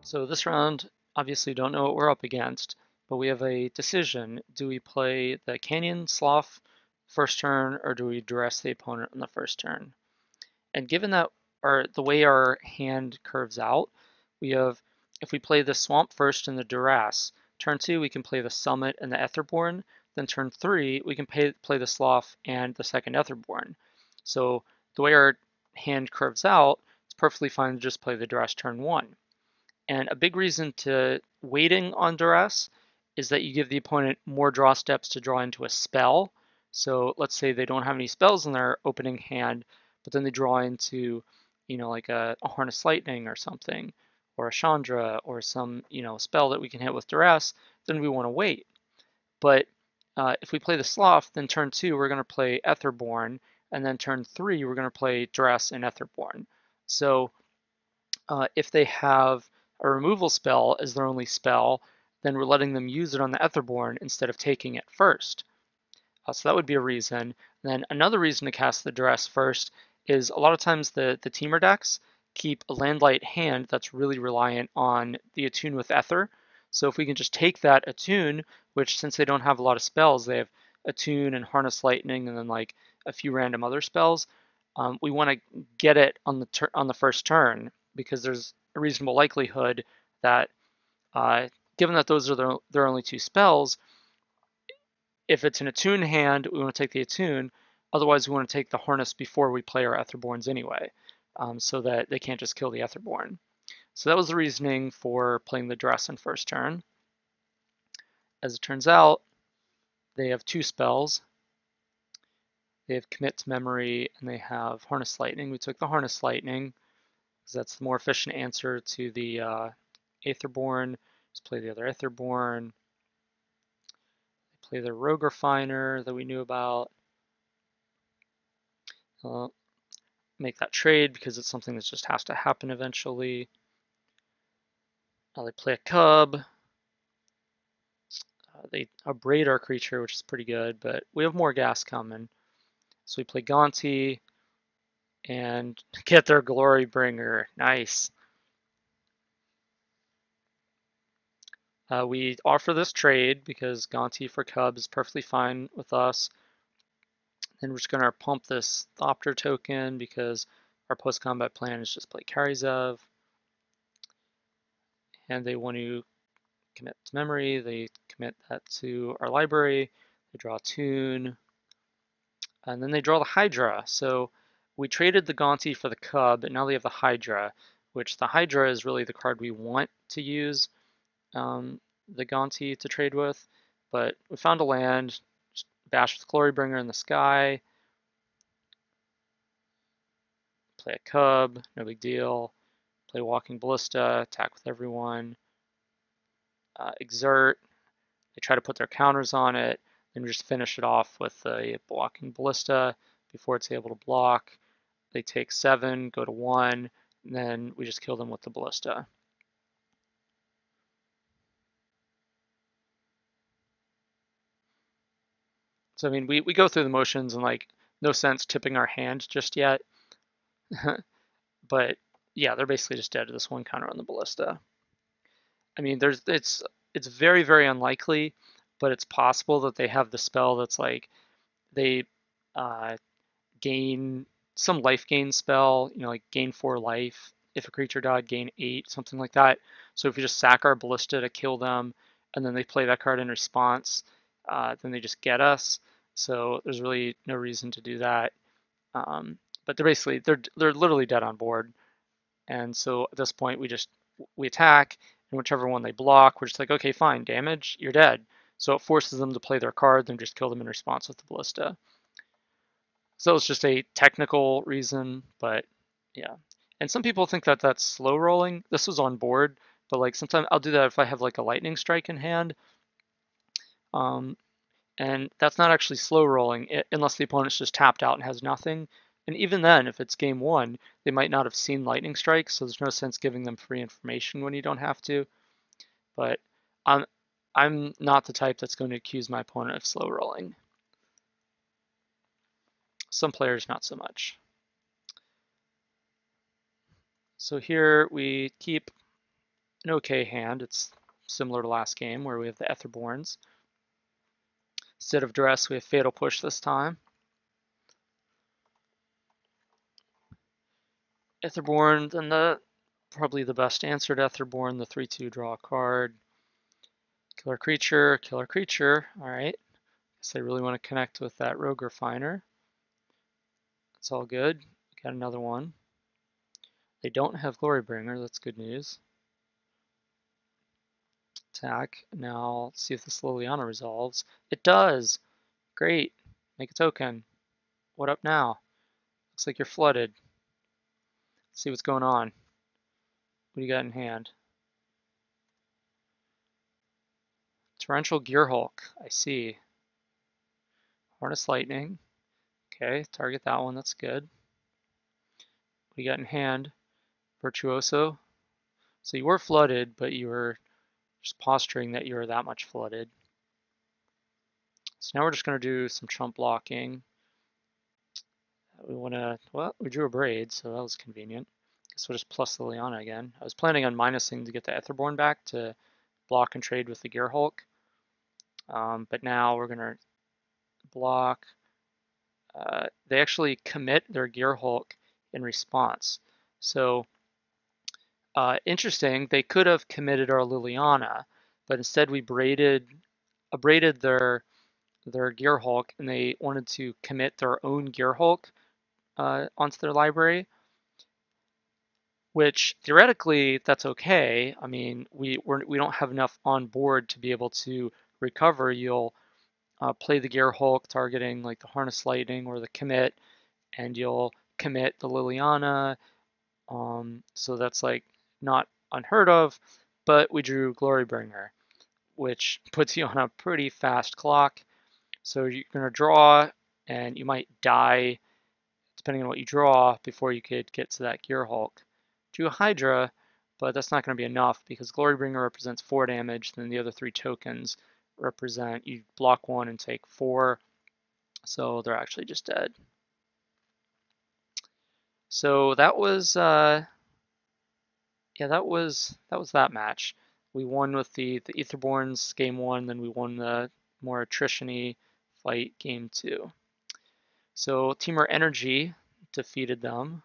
So this round, obviously don't know what we're up against, but we have a decision. Do we play the Canyon Slough first turn, or do we duress the opponent on the first turn? And given that the way our hand curves out, we have, if we play the Swamp first and the Duress, turn 2 we can play the Summit and the Etherborn, then turn 3 we can play the Slough and the second Etherborn. So the way our hand curves out, it's perfectly fine to just play the Duress turn 1. And a big reason to waiting on Duress is that you give the opponent more draw steps to draw into a spell. So let's say they don't have any spells in their opening hand, but then they draw into, like a Harness Lightning or something, or a Chandra, or some, spell that we can hit with Duress, then we want to wait. But if we play the Slough, then turn 2 we're going to play Etherborn, and then turn 3 we're going to play Duress and Etherborn. So if they have a removal spell as their only spell, then we're letting them use it on the Etherborn instead of taking it first. So that would be a reason. And then another reason to cast the Duress first is a lot of times the Temur decks keep a Landlight hand that's really reliant on the Attune with Ether. So if we can just take that Attune, which since they don't have a lot of spells, they have Attune and Harness Lightning and then like a few random other spells, we want to get it on the first turn because there's a reasonable likelihood that, given that those are their only two spells, if it's an Attune hand, we want to take the Attune. Otherwise, we want to take the Harness before we play our Etherborns anyway, so that they can't just kill the Etherborn. So that was the reasoning for playing the Duress in first turn. As it turns out, they have two spells. They have Commit to Memory and they have Harness Lightning. We took the Harness Lightning because that's the more efficient answer to the Aetherborn. Just play the other Aetherborn. Play the Rogue Refiner that we knew about. Make that trade because it's something that just has to happen eventually. They play a Cub. They abrade our creature, which is pretty good, but we have more gas coming. So we play Gonti and get their Glory Bringer. Nice. We offer this trade because Gonti for Cub is perfectly fine with us. Then we're just going to pump this Thopter token because our post-combat plan is just play Karizev. And they want to commit to memory. They commit that to our library. They draw a Tune. And then they draw the Hydra. So we traded the Gonti for the Cub, and now they have the Hydra, which the Hydra is really the card we want to use the Gonti to trade with. But we found a land, just bash with Glorybringer in the sky, play a Cub, no big deal, play Walking Ballista, attack with everyone, exert, they try to put their counters on it, then we just finish it off with a Walking Ballista before it's able to block. They take 7, go to 1, and then we just kill them with the Ballista. So I mean, we go through the motions and like no sense tipping our hand just yet. But yeah, they're basically just dead to this one counter on the Ballista. I mean, it's very, very unlikely, but it's possible that they have the spell that's like they gain some life gain spell, like gain 4 life. If a creature died, gain 8, something like that. So if we just sack our Ballista to kill them, and then they play that card in response, then they just get us. So there's really no reason to do that. But they're literally dead on board. And so at this point we attack, and whichever one they block, we're just like, okay, fine, damage, you're dead. So it forces them to play their card, then just kill them in response with the Ballista. So it's just a technical reason, but yeah. And some people think that that's slow rolling. This was on board, but like sometimes I'll do that if I have like a lightning strike in hand. And that's not actually slow rolling unless the opponent's just tapped out and has nothing. And even then, if it's game 1, they might not have seen lightning strikes, so there's no sense giving them free information when you don't have to. But I'm not the type that's going to accuse my opponent of slow rolling. Some players, not so much. So here we keep an okay hand. It's similar to last game where we have the Etherborns. Instead of Duress, we have Fatal Push this time. Etherborn, then probably the best answer to Etherborn, the 3/2 draw a card. Killer creature. All right. Guess I really want to connect with that Rogue Refiner. It's all good. Got another one. They don't have Glorybringer. That's good news. Attack. Now, let's see if this Liliana resolves. It does. Great. Make a token. What up now? Looks like you're flooded. Let's see what's going on. What do you got in hand? Torrential Gearhulk. I see. Harness Lightning. Okay, target that one. That's good. What do you got in hand? Virtuoso. So you were flooded, but you were just posturing that you were that much flooded. So now we're just going to do some chump blocking. We want to, well, we drew a Braid, so that was convenient. Guess we'll just plus Liliana again. I was planning on minusing to get the Etherborn back to block and trade with the Gearhulk. But now we're going to block. They actually commit their Gearhulk in response. So interesting, they could have committed our Liliana, but instead we braided their Gearhulk, and they wanted to commit their own Gearhulk onto their library, which theoretically that's okay. I mean, we don't have enough on board to be able to recover. You'll play the Gearhulk targeting like the Harness Lightning or the commit, and you'll commit the Liliana. So that's like not unheard of, but we drew Glorybringer, which puts you on a pretty fast clock. So you're going to draw, and you might die depending on what you draw before you could get to that Gearhulk. Drew a Hydra, but that's not going to be enough because Glorybringer represents 4 damage, then the other 3 tokens represent, you block 1 and take 4, so they're actually just dead. So that was yeah, that was that match. We won with the Etherborns game 1, then we won the more attrition-y fight game 2. So Temur Energy defeated them.